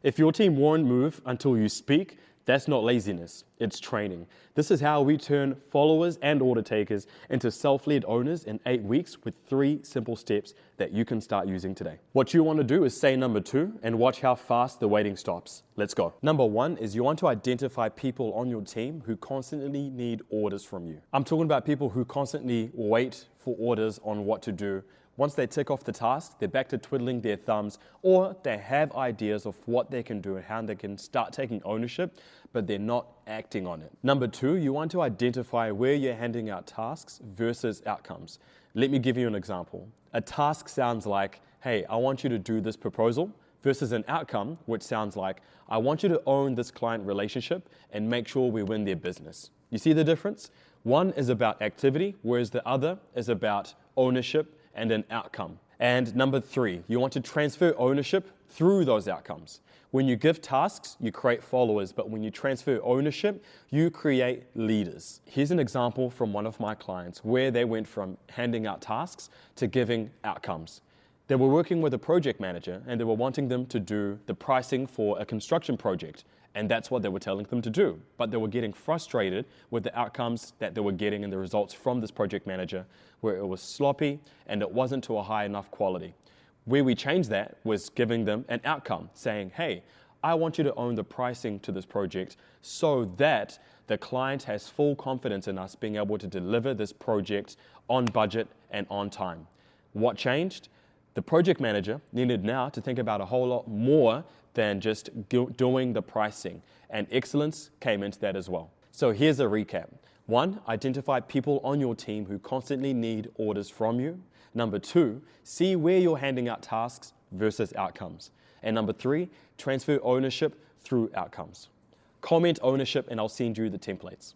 If your team won't move until you speak, that's not laziness, it's training. This is how we turn followers and order takers into self-led owners in 8 weeks with 3 simple steps that you can start using today. What you want to do is say number 2 and watch how fast the waiting stops. Let's go. Number 1 is you want to identify people on your team who constantly need orders from you. I'm talking about people who constantly wait for orders on what to do. Once they tick off the task, they're back to twiddling their thumbs, or they have ideas of what they can do and how they can start taking ownership, but they're not acting on it. Number 2, you want to identify where you're handing out tasks versus outcomes. Let me give you an example. A task sounds like, hey, I want you to do this proposal, versus an outcome, which sounds like, I want you to own this client relationship and make sure we win their business. You see the difference? One is about activity, whereas the other is about ownership and an outcome. And number 3, you want to transfer ownership through those outcomes. When you give tasks, you create followers, but when you transfer ownership, you create leaders. Here's an example from one of my clients where they went from handing out tasks to giving outcomes. They were working with a project manager and they were wanting them to do the pricing for a construction project. And that's what they were telling them to do. But they were getting frustrated with the outcomes that they were getting and the results from this project manager, where it was sloppy and it wasn't to a high enough quality. Where we changed that was giving them an outcome, saying, hey, I want you to own the pricing to this project so that the client has full confidence in us being able to deliver this project on budget and on time. What changed? The project manager needed now to think about a whole lot more than just doing the pricing, and excellence came into that as well. So here's a recap. 1, identify people on your team who constantly need orders from you. Number 2, see where you're handing out tasks versus outcomes. And number 3, transfer ownership through outcomes. Comment ownership and I'll send you the templates.